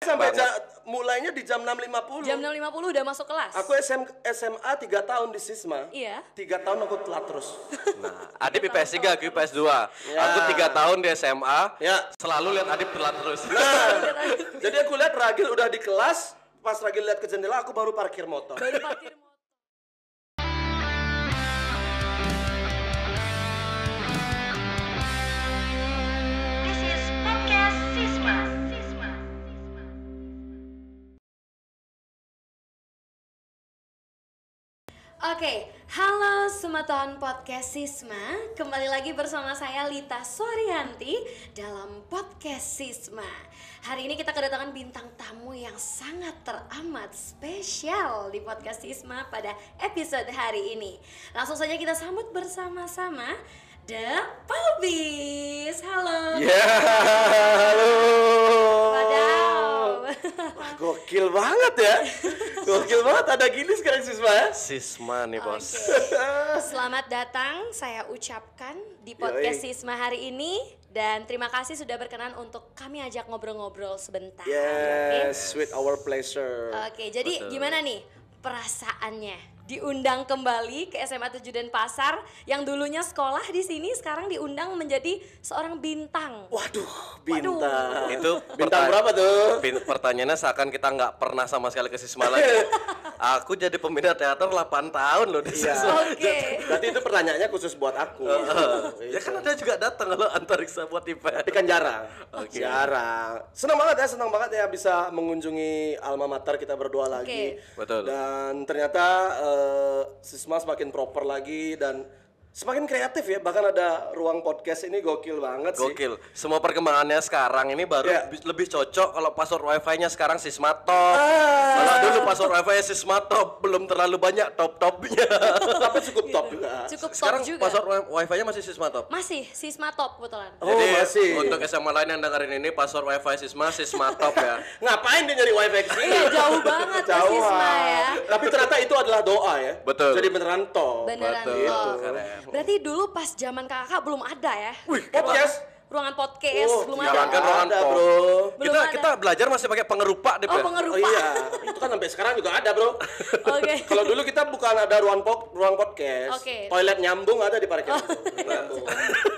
Sampai mulainya di jam 6.50. Jam 6.50 udah masuk kelas? Aku SMA 3 tahun di Sisma. Iya. 3 tahun aku telat terus. Nah, Adip IPS 3, aku IPS 2. Ya. Aku 3 tahun di SMA. Ya. Selalu lihat Adip telat terus. Nah, jadi aku lihat Ragil udah di kelas. Pas Ragil lihat ke jendela, aku baru parkir motor. Baru parkir motor. This is podcast Sisma. Oke, halo Sumatohan Podcast Sisma. Kembali lagi bersama saya Lita Suaryanti dalam Podcast Sisma. Hari ini kita kedatangan bintang tamu yang sangat teramat spesial di Podcast Sisma pada episode hari ini. Langsung saja kita sambut bersama-sama The Palbis. Halo. Ya, halo. Wadaw. Wah, gokil banget ya. Gokil banget ada gini sekarang Sisma ya. Sisma nih, Bos. Oke. Selamat datang saya ucapkan di podcast Sisma hari ini. Dan terima kasih sudah berkenan untuk kami ajak ngobrol-ngobrol sebentar. Yes, with our pleasure. Oke, jadi Betul. gimana nih perasaannya diundang kembali ke SMA 7 Denpasar yang dulunya sekolah di sini, sekarang diundang menjadi seorang bintang. Waduh, bintang. Itu Bintang berapa tuh? Pertanyaannya seakan kita nggak pernah sama sekali ke Sisma lagi. Aku jadi pembina teater 8 tahun loh di Iya. Sisma. Oke. Berarti itu pertanyaannya khusus buat aku. Ya kan ada juga datang kalau antariksa buat IPS. Tapi kan jarang. Oke. Jarang. Senang banget ya bisa mengunjungi alma mater kita berdua lagi. Betul. Dan ternyata Sisma semakin proper lagi dan semakin kreatif ya. Bahkan ada ruang podcast ini gokil banget sih. Gokil. Semua perkembangannya sekarang ini baru Ya. lebih cocok kalau password wifi-nya sekarang Sisma Top. Kalau dulu password wifi Sisma Top belum terlalu banyak top-topnya. Tapi cukup top juga. Cukup Sekarang top juga. password wifi-nya masih Sisma Top. Masih Sisma top kebetulan. Oh, Jadi masih. untuk SMA lain yang dengerin ini password wifi Sisma Top ya. Ngapain dia nyari wifi ke sini? Iya, jauh banget ke Jauh. Sisma ya. Tapi ternyata itu adalah doa ya. Betul. Jadi beneran top. Beneran Betul. top. Keren. Berarti dulu pas zaman kakak belum ada ya? Podcast. Ruangan podcast belum ada. jangankan ruangan ada, pop. bro. Belum ada. Kita belajar masih pakai pengerupa deh, Oh, Pak. pengerupa. Oh iya, itu kan sampai sekarang juga ada, bro. Oke. Kalau dulu kita bukan ada ruang podcast, Oke. toilet nyambung ada di parkir. Nyambung.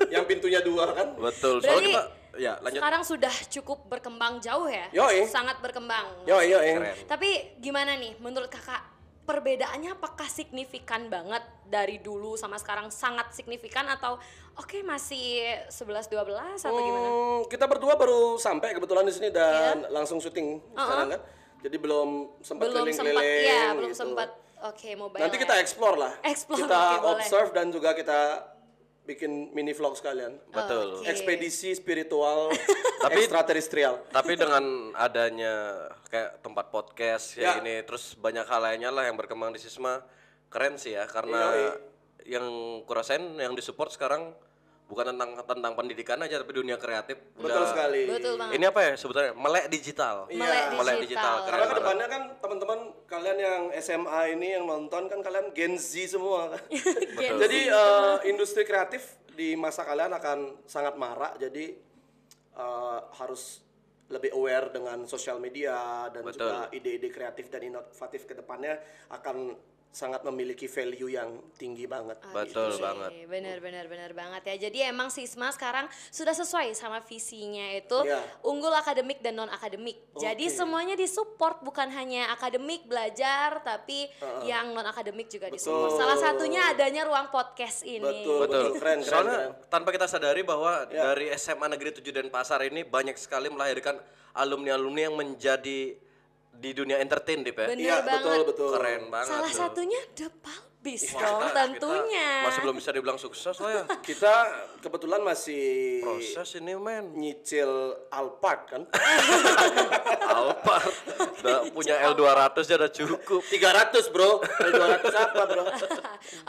Yang pintunya 2 kan? Betul. Berarti Soalnya kita ya lanjut. sekarang sudah cukup berkembang jauh ya? Yoi. Sangat berkembang. Yoi. Keren. Tapi gimana nih menurut kakak, perbedaannya apakah signifikan banget dari dulu sama sekarang, sangat signifikan atau oke masih 11-12 atau gimana? Kita berdua baru sampai kebetulan di sini dan langsung syuting sekarang kan. Jadi belum sempat Belum sempat, keliling-keliling. ya belum gitu. sempat. Oke, mobile. Nanti kita explore lah. Explore, Kita oke, boleh. observe dan juga kita bikin mini vlog sekalian. Betul. Oke. Ekspedisi spiritual Tapi- ekstraterestrial. Tapi dengan adanya kayak tempat podcast Ya. ya ini, terus banyak hal lainnya lah yang berkembang di Sisma, keren sih ya, karena yang kurasain yang disupport sekarang bukan tentang pendidikan aja tapi dunia kreatif. Betul sekali. Betul banget. Ini apa ya sebetulnya? Melek digital. Melek digital. Keren Karena banget. kedepannya kan teman-teman kalian yang SMA ini yang nonton kan kalian Gen Z semua kan. Gen Z. Jadi industri kreatif di masa kalian akan sangat marak. Jadi harus lebih aware dengan sosial media dan Betul. juga ide-ide kreatif dan inovatif ke depannya akan sangat memiliki value yang tinggi banget. Betul Oke, banget. benar banget ya. Jadi emang Sisma sekarang sudah sesuai sama visinya itu Iya. unggul akademik dan non akademik. Jadi semuanya disupport, bukan hanya akademik belajar tapi yang non akademik juga disupport. Salah satunya adanya ruang podcast ini. Betul. Keren. Soalnya tanpa kita sadari bahwa dari SMA Negeri 7 Denpasar ini banyak sekali melahirkan alumni-alumni yang menjadi di dunia entertain, Dip ya. Bener Iya, banget. betul. Keren banget. Salah tuh. satunya The Palbis Wah, dong kita tentunya. masih belum bisa dibilang sukses lah ya. Kita kebetulan masih Proses ini men. nyicil Alphard kan. Alphard udah punya L200 aja udah cukup. 300 bro. 200 apa bro?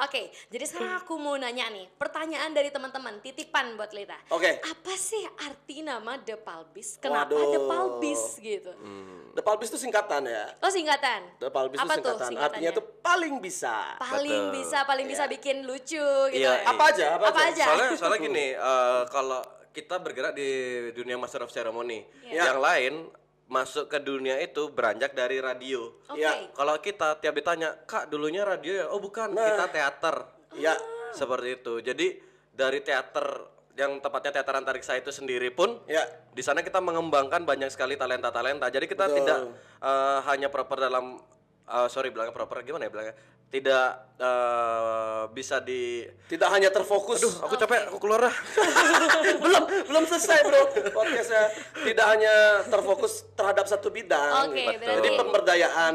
Oke, jadi sekarang aku mau nanya nih, pertanyaan dari teman-teman, titipan buat Lita. Oke. Apa sih arti nama The Palbis? Kenapa Waduh. The Palbis gitu? The Palbis itu singkatan ya. Oh, singkatan. The Palbis Apa itu tuh singkatan. singkatannya? Artinya tuh paling bisa. paling Betul. bisa bikin lucu gitu. Iya, ya. Apa aja? Soalnya gini, kalau kita bergerak di dunia Master of Ceremony, Iya. yang lain masuk ke dunia itu beranjak dari radio. Oke. Ya. Kalau kita tiap ditanya, "Kak, dulunya radio ya?" Oh, bukan, kita teater. Ya. Seperti itu. Jadi dari teater yang tepatnya teater antariksa itu sendiri pun Ya. di sana kita mengembangkan banyak sekali talenta-talenta. Jadi kita Betul. tidak hanya proper dalam bilangnya proper gimana ya bilangnya? Tidak bisa di Tidak hanya terfokus. aku capek, aku keluar dah. belum selesai bro podcastnya. Tidak hanya terfokus terhadap satu bidang. Oke, Betul. Jadi berarti pemberdayaan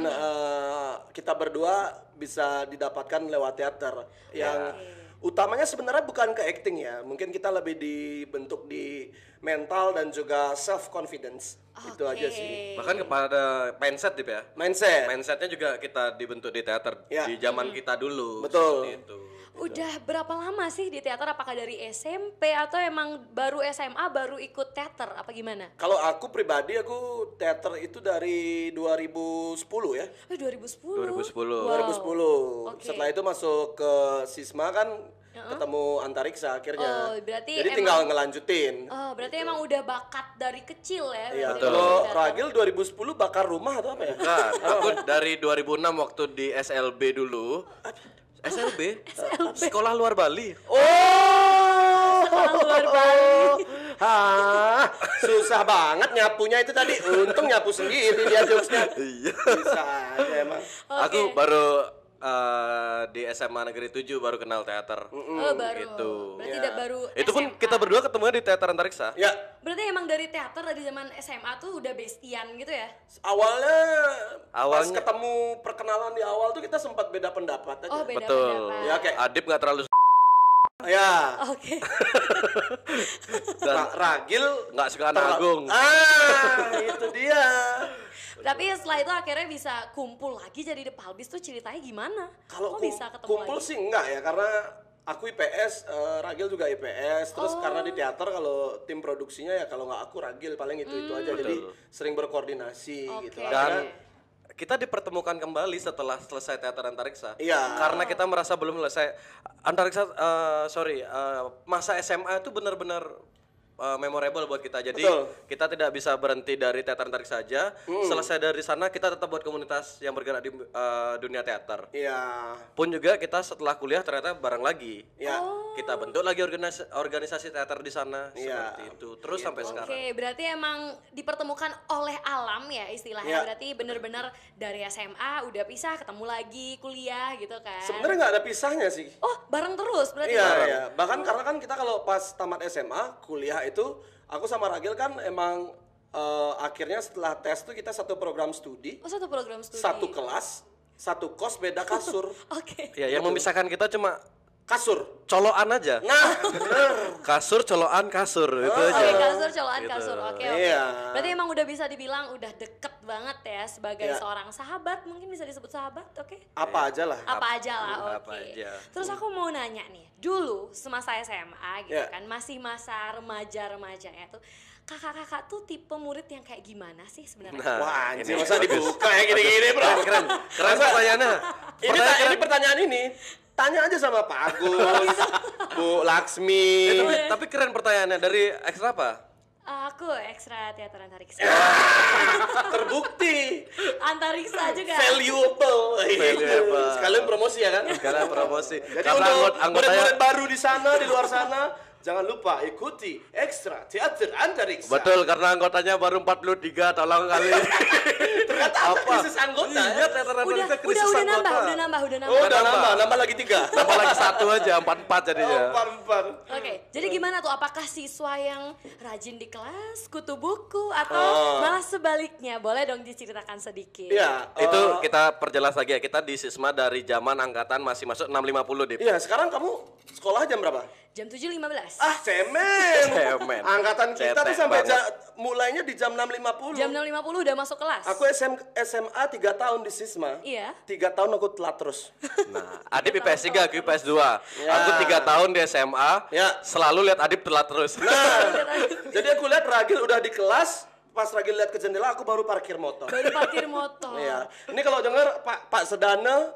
kita berdua bisa didapatkan lewat teater yang utamanya sebenarnya bukan ke acting ya. Mungkin kita lebih dibentuk di mental dan juga self confidence. Itu aja sih. Bahkan kepada mindset Dip ya. Mindset. Mindsetnya juga kita dibentuk di teater Ya. di zaman kita dulu. Betul. Seperti itu. udah berapa lama sih di teater? Apakah dari SMP atau emang baru SMA baru ikut teater? Apa gimana? Kalau aku pribadi aku teater itu dari 2010 ya. 2010. 2010. Wow. 2010. Oke. Setelah itu masuk ke Sisma kan ketemu Antariksa akhirnya. Oh, berarti jadi emang- tinggal ngelanjutin. Oh, berarti emang udah bakat dari kecil ya? Iya. berarti Betul. Kalau di teater. Ragil 2010 bakar rumah atau apa ya? Bukan, aku dari 2006 waktu di SLB dulu. SLB? Sekolah Luar Bali. Oh. Sekolah luar Bali. Hah, susah banget nyapunya itu tadi. Untung nyapu sendiri dia jokesnya. Iya. Bisa aja emang. Aku baru di SMA Negeri 7 baru kenal teater. Oh, baru. Gitu. Berarti Ya. udah baru Itu pun SMA. kita berdua ketemunya di teater Antariksa. Ya, Berarti emang dari teater dari zaman SMA tuh udah bestian gitu ya? awalnya pas Awalnya- ketemu perkenalan di awal tuh kita sempat beda pendapat aja. Oh, beda Betul. pendapat. Ya, kayak Adip nggak terlalu ya. Oke. dan Ragil nggak suka anak agung. itu dia. Tapi setelah itu akhirnya bisa kumpul lagi jadi The Palbis tuh ceritanya gimana? Kalau Kok bisa ketemu kumpul lagi? sih enggak ya, karena aku IPS, Ragil juga IPS. Terus karena di teater kalau tim produksinya ya kalau nggak aku Ragil paling itu aja. Jadi sering berkoordinasi gitu. Oke. Dan kita dipertemukan kembali setelah selesai teater Antariksa. Iya. Karena kita merasa belum selesai Antariksa. Masa SMA itu benar-benar memorable buat kita. Jadi Betul. kita tidak bisa berhenti dari teater Antariksa saja. Selesai dari sana kita tetap buat komunitas yang bergerak di dunia teater. Iya. Pun juga kita setelah kuliah ternyata bareng lagi. Ya. Kita bentuk lagi organisasi teater di sana Iya. seperti itu. Terus sampai sekarang. Oke, berarti emang dipertemukan oleh alam ya istilahnya. Ya. Berarti bener-bener dari SMA udah pisah ketemu lagi kuliah gitu kan. Sebenarnya nggak ada pisahnya sih. Oh, bareng terus berarti. Iya, iya. Bahkan karena kan kita kalau pas tamat SMA, kuliah itu aku sama Ragil kan emang akhirnya setelah tes tuh kita satu program studi, Oh, satu program studi. satu kelas, satu kos beda kasur. Oke. Ya, yang memisahkan kita cuma Kasur. colokan aja. Nah, bener. Kasur, colokan, kasur itu aja. Oke, kasur, colokan Gitu. kasur. Oke, oke. Iya. Berarti emang udah bisa dibilang udah deket banget ya sebagai Iya. seorang sahabat, mungkin bisa disebut sahabat, oke? Apa aja lah. Apa aja lah, oke. Apa aja. Terus aku mau nanya nih, dulu semasa SMA gitu Ya. kan, masih masa remaja-remajanya tuh, kakak-kakak tuh tipe murid yang kayak gimana sih sebenarnya? Nah, Wah, anjir ini. masa dibuka ya gini-gini, Bro. Keren pertanyaannya. Ini pertanyaan ini tanya aja sama Pak Agus, Bu Laksmi. Tapi keren pertanyaannya dari ekstra apa? Aku ekstra teater antariksa. Terbukti Antariksa juga. valuable. Valuable. Sekalian promosi ya kan? Karena promosi. Jadi Karena untuk anggotanya murid-murid baru di sana, di luar sana, jangan lupa ikuti Ekstra Teater Antariksa. betul karena anggotanya baru 43, tolong kali. Ternyata ada krisis anggota. Iya, ya? teater Udah, Antariksa krisis udah anggota. nambah. Oh, udah nambah. nambah lagi 3. Tambah lagi 1 aja, 44 jadinya. Empat. Oke, jadi gimana tuh? Apakah siswa yang rajin di kelas, kutu buku, atau malah sebaliknya? Boleh dong diceritakan sedikit. Iya, Itu kita perjelas lagi ya, kita di Sisma dari zaman angkatan masih masuk 650 Dip. Iya, sekarang kamu sekolah jam berapa? Jam 7.15. Ah, cemen. Cemen. Angkatan kita tuh Cetek sampai banget. mulainya di jam 6.50. Jam 6.50 udah masuk kelas. Aku SMA 3 tahun di Sisma. Iya. 3 tahun aku telat terus. Nah, Adip IPS 3, aku IPS 2. Aku 3 tahun di SMA, Ya. selalu lihat Adip telat terus. Jadi aku lihat Ragil udah di kelas, pas Ragil lihat ke jendela aku baru parkir motor. Baru parkir motor. Iya. Ini kalau dengar Pak Sedana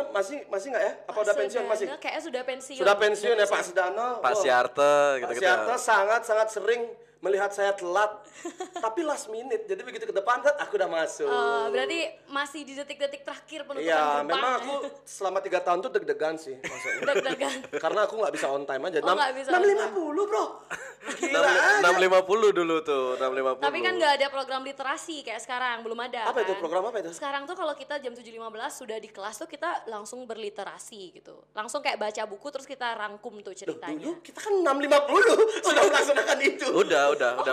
masih nggak ya? Apa udah pensiun masih? Kayaknya sudah pensiun. Sudah pensiun ya Pak Sedana. Pak Oh, Siarte Pak gitu-gitu. Siarte sangat sering melihat saya telat, tapi last minute. Jadi begitu ke depan, aku udah masuk. Berarti masih di detik-detik terakhir penutupan Iya, gerbang. memang aku selama 3 tahun tuh deg-degan sih masuknya. Deg-degan. Karena aku nggak bisa on time aja. Nggak bisa on 6.50 bro. Gila aja. 650 dulu tuh, 650. Tapi kan nggak ada program literasi kayak sekarang, belum ada. Apa itu kan? program apa itu? Sekarang tuh kalau kita jam 7.15 sudah di kelas tuh kita langsung berliterasi gitu. Langsung kayak baca buku terus kita rangkum tuh ceritanya. Dulu kita kan 6.50 sudah melaksanakan itu. Udah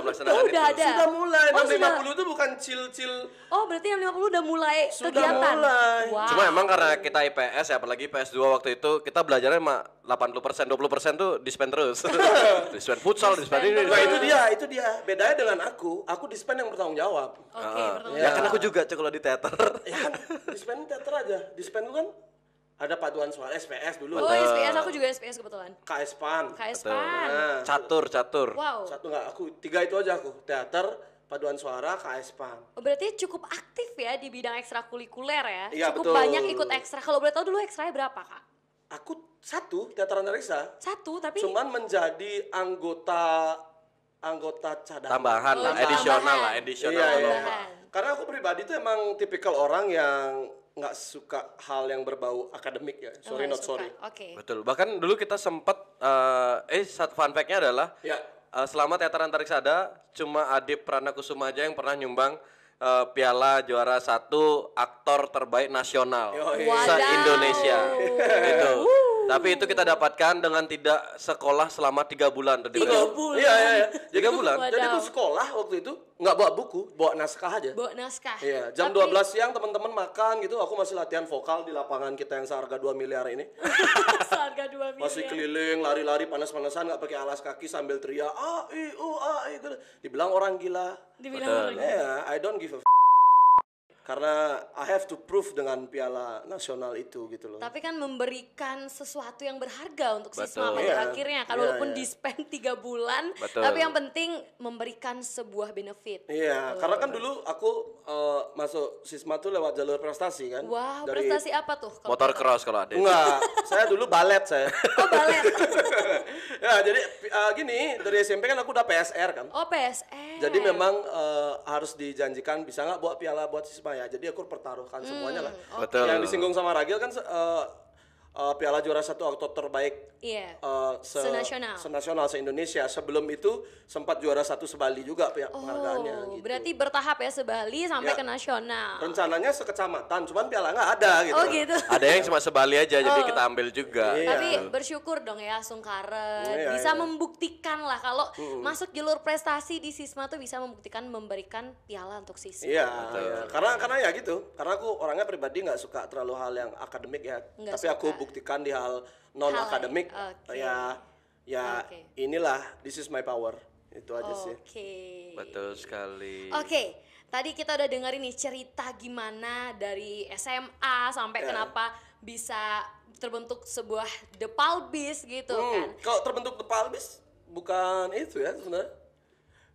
melaksanakan udah itu. ada. Sudah mulai. Oh, 6.50 itu bukan chill-chill. Oh, berarti yang 50 udah mulai Sudah kegiatan. mulai. Wow. Cuma emang karena kita IPS ya, apalagi PS2 waktu itu kita belajarnya mah 80%, 20% tuh dispen terus. Dispen futsal, dispen ini. Nah itu dia. Bedanya dengan aku dispen yang bertanggung jawab. Oke, bertanggung Ya Iya. kan aku juga cuy kalau di teater. Ya kan, dispen teater aja. Dispen itu kan ada paduan suara SPS dulu. Oh, SPS, aku juga SPS kebetulan. KS PAN. KS Betul. PAN. Nah, Catur. Wow. satu enggak, aku 3 itu aja aku. Teater, paduan suara, KS PAN. Oh, berarti cukup aktif ya di bidang ekstrakurikuler ya? Iya, Cukup betul. banyak ikut ekstra. Kalau boleh tahu dulu ekstranya berapa, Kak? Aku 1 teater antariksa. 1, tapi Cuman menjadi anggota cadangan. Tambahan lah, Oh, edisional tambahan. lah, edisional. Iya, iya. Tambahan. Karena aku pribadi tuh emang tipikal orang yang nggak suka hal yang berbau akademik ya. Sorry Oh, not suka. sorry. Oke. Betul. Bahkan dulu kita sempat satu fun fact-nya adalah Ya. selama teater antariksa ada cuma Adip Pranakusuma aja yang pernah nyumbang piala juara 1 aktor terbaik nasional Yoi. se-Indonesia. Itu. Tapi itu kita dapatkan dengan tidak sekolah selama 3 bulan. Tadi bulan. Iya. 3 bulan. Waduh. Jadi aku sekolah waktu itu nggak bawa buku, bawa naskah aja. Bawa naskah. Iya, jam Tapi- 12 siang teman-teman makan gitu, aku masih latihan vokal di lapangan kita yang seharga 2 miliar ini. Seharga 2 miliar. Masih keliling, lari-lari, panas-panasan, nggak pakai alas kaki sambil teriak, gitu. Dibilang orang gila. Dibilang orang. Ya, I don't give a karena I have to prove dengan piala nasional itu gitu loh. Tapi kan memberikan sesuatu yang berharga untuk siswa Betul. pada Iya. akhirnya kan, Iya, walaupun iya. di spend 3 bulan, Betul. tapi yang penting memberikan sebuah benefit. Iya, karena kan dulu aku masuk Sisma tuh lewat jalur prestasi kan. Wow, Dari- prestasi apa tuh? kalau Motor boleh cross kalau ada. Enggak, saya dulu balet saya. tahu? Oh, balet. Ya, jadi gini, dari SMP kan aku udah PSR kan. Oh, PSR. Jadi memang harus dijanjikan bisa nggak bawa piala buat Sisma ya. Jadi aku pertaruhkan semuanya lah. Betul. Yang disinggung sama Ragil kan piala juara 1 aktor terbaik Iya. senasional. Senasional. Se-Indonesia. Sebelum itu sempat juara 1 se-Bali juga penghargaannya Oh, gitu. berarti bertahap ya, se-Bali sampai Ya. ke nasional. Rencananya sekecamatan, cuman piala nggak ada gitu. Oh, gitu. Ada yang cuma sebali aja jadi kita ambil juga. Iya. Tapi bersyukur dong ya Sungkaren Iya, bisa iya. membuktikan lah kalau masuk jalur prestasi di Sisma tuh bisa membuktikan memberikan piala untuk Sisma. Iya, iya. Karena ya gitu. Karena aku orangnya pribadi nggak suka terlalu hal yang akademik ya. Nggak Tapi aku suka. buktikan di hal non akademik. Oke. Ya Oke. inilah this is my power. Itu aja sih. Oke. Betul sekali. Oke, tadi kita udah dengerin nih cerita gimana dari SMA sampai Ya. kenapa bisa terbentuk sebuah The Palbis gitu kan. Kalau terbentuk The Palbis bukan itu ya sebenarnya.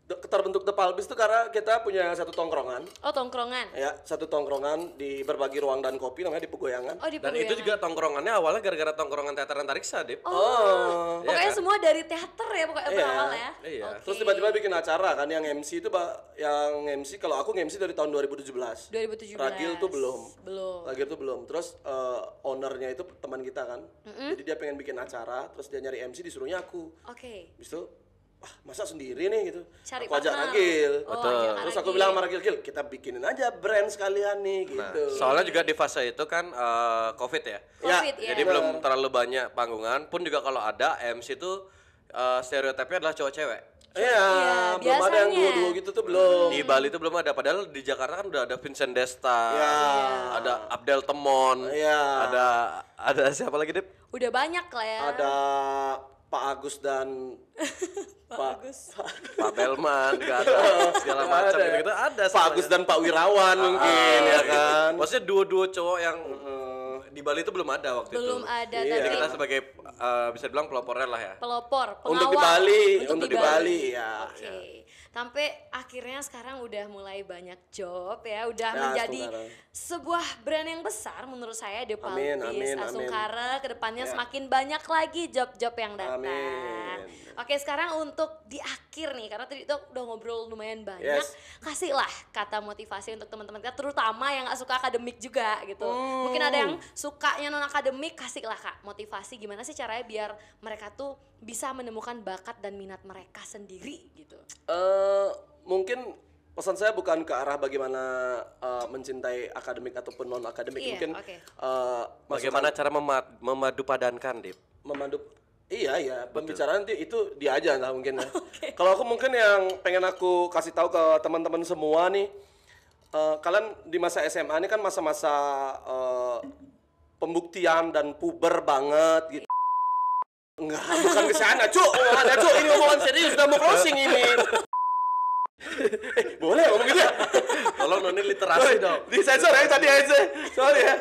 Terbentuk The Palbis itu karena kita punya satu tongkrongan. Oh, tongkrongan. Ya, satu tongkrongan di berbagi ruang dan kopi namanya di Pegoyangan. Oh, di Dan itu Pegoyangan. juga tongkrongannya awalnya gara-gara tongkrongan teater antariksa, Dip. Oh. Pokoknya Iya kan? semua dari teater ya pokoknya Iya. berawal ya. Iya. Oke. Terus tiba-tiba bikin acara kan yang MC itu yang MC kalau aku MC dari tahun 2017. 2017. Ragil tuh belum. Belum. Ragil tuh belum. Terus ownernya itu teman kita kan. Jadi dia pengen bikin acara, terus dia nyari MC disuruhnya aku. Oke. Habis itu masa sendiri nih gitu. Cari aku ajak partner. Ragil. Oh, ajak Terus aku Ragil. bilang sama Ragil, kita bikinin aja brand sekalian nih Nah, gitu. soalnya juga di fase itu kan COVID ya. Covid ya. Jadi belum terlalu banyak panggungan, pun juga kalau ada MC itu stereotipnya adalah cowok cewek. Iya, belum ada yang biasanya. duo-duo gitu tuh belum. Di Bali itu belum ada, padahal di Jakarta kan udah ada Vincent Desta, Iya. ada Abdel Temon, Iya. ada siapa lagi, Dip? Udah banyak lah ya. Ada Pak Agus dan Pak Pak Belman, gak ada segala macam Ada ya. gitu, ada Pak Agus dan Pak Wirawan mungkin ya kan. Maksudnya duo-duo cowok yang di Bali itu belum ada waktu Belum itu. ada Iya. Jadi tapi kita sebagai bisa dibilang pelopornya lah ya. pelopor, pengawal. Untuk di Bali, untuk di Bali ya. Oke. Sampai akhirnya sekarang udah mulai banyak job ya, udah Ya, menjadi Asungkara. sebuah brand yang besar menurut saya The Amin, Palpis, amin, Asungkara kedepannya Ya. semakin banyak lagi job-job yang datang. Amin. Oke, sekarang untuk di akhir nih, karena tadi itu udah ngobrol lumayan banyak, Yes. kasihlah kata motivasi untuk teman-teman kita, terutama yang gak suka akademik juga gitu. Mungkin ada yang sukanya non akademik, kasihlah Kak motivasi gimana sih caranya biar mereka tuh bisa menemukan bakat dan minat mereka sendiri gitu. Mungkin pesan saya bukan ke arah bagaimana mencintai akademik ataupun non akademik. Iya, Mungkin oke. Bagaimana cara memadu padankan, Dip? memandu. Iya, pembicaraan itu dia aja lah mungkin ya. Kalau aku mungkin yang pengen aku kasih tahu ke teman-teman semua nih, kalian di masa SMA ini kan masa-masa pembuktian dan puber banget gitu. Enggak, bukan ke sana, Cuk. Omongannya, Cuk. Ini omongan serius, udah mau closing ini. Boleh ngomong gitu ya? Tolong noni literasi dong. Disensor ya tadi aja. Sorry ya.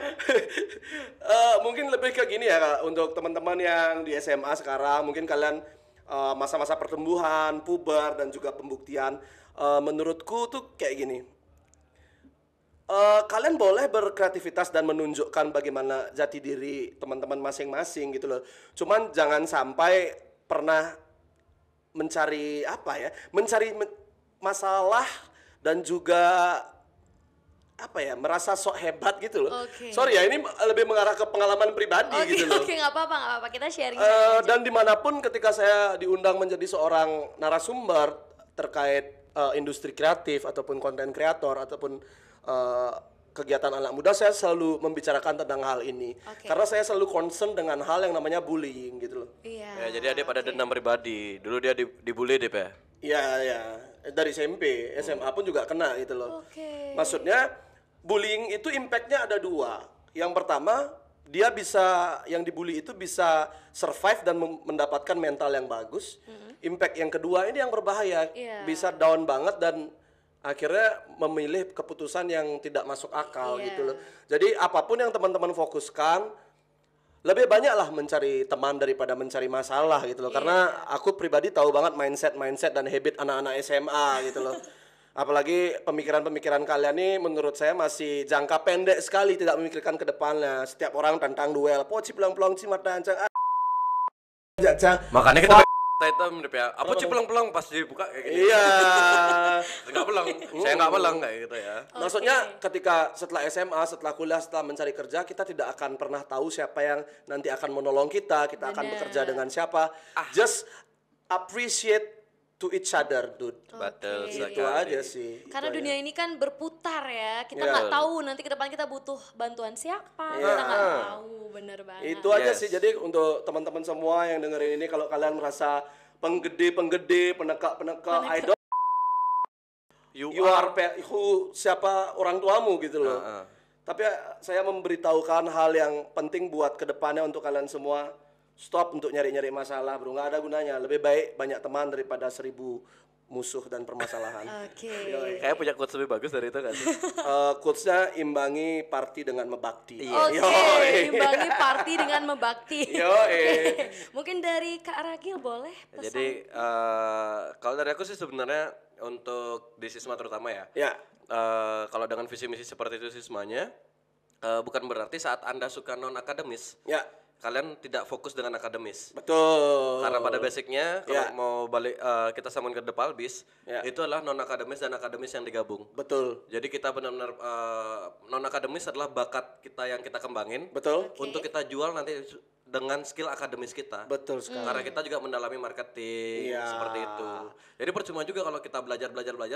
Mungkin lebih ke gini ya Kak, untuk teman-teman yang di SMA sekarang, mungkin kalian masa-masa pertumbuhan, puber dan juga pembuktian. Menurutku tuh kayak gini. Kalian boleh berkreativitas dan menunjukkan bagaimana jati diri teman-teman masing-masing gitu loh. Cuman jangan sampai pernah mencari apa ya? Masalah dan juga apa ya, merasa sok hebat gitu loh. Oke. Sorry ya, ini lebih mengarah ke pengalaman pribadi gitu loh. Oke, nggak apa-apa, kita sharing. Dan dimanapun ketika saya diundang menjadi seorang narasumber terkait industri kreatif ataupun konten kreator ataupun kegiatan anak muda, saya selalu membicarakan tentang hal ini. Oke. Karena saya selalu concern dengan hal yang namanya bullying gitu loh. Iya. Ya, jadi ada pada dendam pribadi. Dulu dia dibully, Dip ya. Iya, dari SMP, SMA pun juga kena gitu loh. Oke. Maksudnya bullying itu impactnya ada dua. Yang pertama, dia bisa, yang dibully itu bisa survive dan mendapatkan mental yang bagus. Impact yang kedua ini yang berbahaya, Iya. bisa down banget dan akhirnya memilih keputusan yang tidak masuk akal Iya. gitu loh. Jadi apapun yang teman-teman fokuskan, lebih banyaklah mencari teman daripada mencari masalah gitu loh. Karena aku pribadi tahu banget mindset dan habit anak-anak SMA gitu loh. Apalagi pemikiran-pemikiran kalian nih menurut saya masih jangka pendek sekali, tidak memikirkan ke depannya. Setiap orang tantang duel, poci pelang-pelang cimat dancang. Makanya kita itu Dip ya. Apa sih pelang-pelang pas dibuka kayak gini? Iya. Enggak pelang. Saya enggak pelang kayak gitu ya. Maksudnya ketika setelah SMA, setelah kuliah, setelah mencari kerja, kita tidak akan pernah tahu siapa yang nanti akan menolong kita akan Bener. bekerja dengan siapa. Just appreciate to each other, dude. Betul Oke. sekali. Itu aja sih. Karena itu dunia aja. ini kan berputar ya, kita Iya. nggak tahu nanti ke depan kita butuh bantuan siapa, Iya. kita nggak tahu, bener banget. Itu aja Yes. sih. Jadi untuk teman-teman semua yang dengerin ini, kalau kalian merasa penggede, penekak, idol, you are siapa orang tuamu gitu loh. Tapi saya memberitahukan hal yang penting buat kedepannya untuk kalian semua. Stop untuk nyari-nyari masalah, bro. Nggak ada gunanya. Lebih baik banyak teman daripada 1000 musuh dan permasalahan. Oke. Kayak punya quotes lebih bagus dari itu kan sih? Quotes-nya imbangi party dengan membakti. Oke, imbangi party dengan membakti. Yoi. Oke. Mungkin dari Kak Ragil boleh pesan? Jadi kalau dari aku sih sebenarnya untuk di Sisma terutama ya. Ya. Kalau dengan visi misi seperti itu Sismanya bukan berarti saat Anda suka non akademis Ya. kalian tidak fokus dengan akademis. Betul. Karena pada basicnya kalau Ya. mau balik kita sambung ke The Palpis, Ya. itu adalah non akademis dan akademis yang digabung. Betul. Jadi kita benar-benar non akademis adalah bakat kita yang kita kembangin Betul. untuk kita jual nanti dengan skill akademis kita. Betul sekali. Karena kita juga mendalami marketing Iya. seperti itu. Jadi percuma juga kalau kita belajar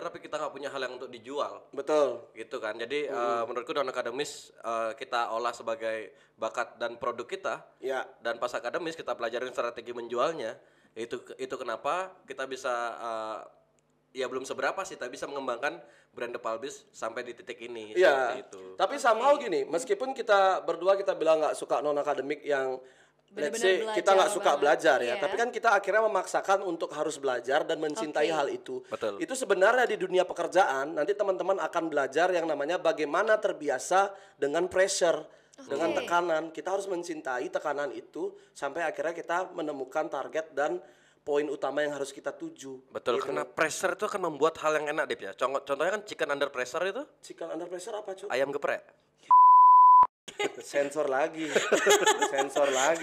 tapi kita nggak punya hal yang untuk dijual. Betul. Gitu kan. Jadi menurutku non akademis kita olah sebagai bakat dan produk kita. Ya. Dan pas akademis kita pelajarin strategi menjualnya. Itu kenapa kita bisa ya belum seberapa sih, tapi bisa mengembangkan brand The Palpis sampai di titik ini. Iya. Seperti itu. Tapi somehow gini, meskipun kita berdua kita bilang nggak suka non akademik yang let's say Bener-bener kita nggak belajar suka banget, belajar ya, iya. tapi kan kita akhirnya memaksakan untuk harus belajar dan mencintai Oke. hal itu. Betul. Itu sebenarnya di dunia pekerjaan nanti teman-teman akan belajar yang namanya bagaimana terbiasa dengan pressure. dengan tekanan. Kita harus mencintai tekanan itu sampai akhirnya kita menemukan target dan poin utama yang harus kita tuju. Betul, karena pressure itu akan membuat hal yang enak, Dip ya. Contohnya kan chicken under pressure itu Chicken under pressure apa, Cuk? ayam geprek. Sensor lagi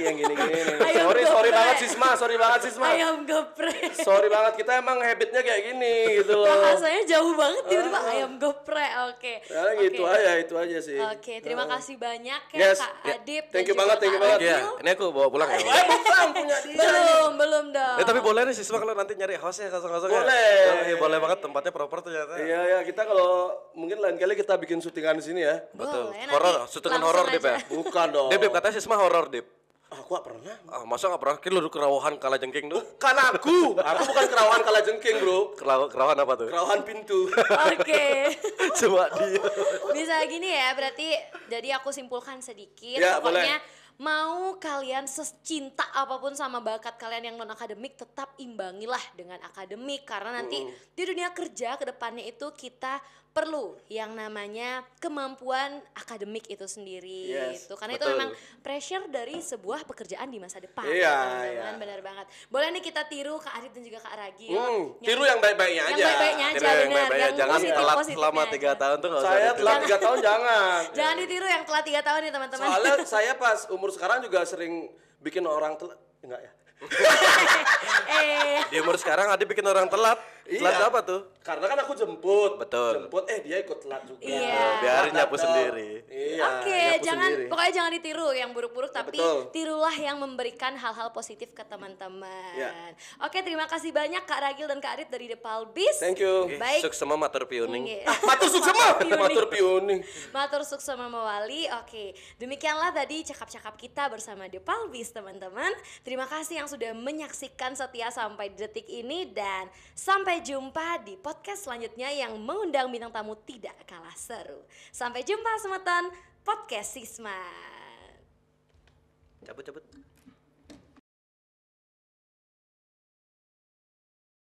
yang gini-gini. Ayam Sorry geprek. banget Sisma. Ayam geprek. Sorry banget, kita emang habitnya kayak gini gitu loh. Bahasanya jauh banget tiba-tiba ayam geprek. Oke. Ya gitu itu aja sih. Oke, terima kasih banyak ya Yes, Kak ya. Adip. Thank dan you banget, juga thank you Kak banget. Iya, Ragil. ini aku bawa pulang ya. Bukan punya dia. Belum dong. Tapi boleh nih Sisma kalau nanti nyari hostnya kosong-kosong ya. Boleh. Boleh banget, tempatnya proper ternyata. Iya, kita kalau mungkin lain kali kita bikin syutingan di sini ya. Betul. Boleh, Horor, nanti syutingan langsung horor Dip ya. aja. Bukan dong. Dip, katanya Sisma horor, Dip. Aku gak pernah. Ah, masa gak pernah? Kira lu kerawahan kala jengking tuh? Kan aku bukan kerawahan kala jengking, Bro. Kerawahan apa tuh? Kerawahan pintu. Oke. Cuma dia. Bisa gini ya, berarti jadi aku simpulkan sedikit. Ya, Pokoknya mau kalian secinta apapun sama bakat kalian yang non akademik, tetap imbangilah dengan akademik karena nanti di dunia kerja ke depannya itu kita perlu yang namanya kemampuan akademik itu sendiri. Yes, Karena itu betul. memang pressure dari sebuah pekerjaan di masa depan. Iya, teman-teman. iya. Benar banget. Boleh nih kita tiru Kak Adit dan juga Kak Ragil. Tiru yang baik-baiknya aja. Yang baik-baiknya aja, Kira yang benar. baik-baik, Yang jangan telat positif-positifnya selama aja. 3 tahun tuh gak usah Saya ditiru. telat 3 tahun jangan. Jangan ditiru yang telah 3 tahun nih teman-teman. Soalnya saya pas umur sekarang juga sering bikin orang telat. Enggak ya? Di umur sekarang ada bikin orang telat. Telat Iya. apa tuh? Karena kan aku jemput. Betul. Jemput, dia ikut telat juga. Iya. Biarin nyapu Datang. sendiri. Iya. Oke, nyapu jangan sendiri. pokoknya jangan ditiru yang buruk-buruk tapi betul. tirulah yang memberikan hal-hal positif ke teman-teman. Ya. Oke, terima kasih banyak Kak Ragil dan Kak Adit dari The Palbis. Thank you. Baik. Sukses sama matur piuning. Iya. Matur suksema. Matur piuning. Matur sukses Mama Wali. Oke, demikianlah tadi cakap-cakap kita bersama The Palbis teman-teman. Terima kasih yang sudah menyaksikan setia sampai detik ini dan sampai jumpa di podcast selanjutnya yang mengundang bintang tamu tidak kalah seru. Sampai jumpa semeton podcast Sisma. Cabut.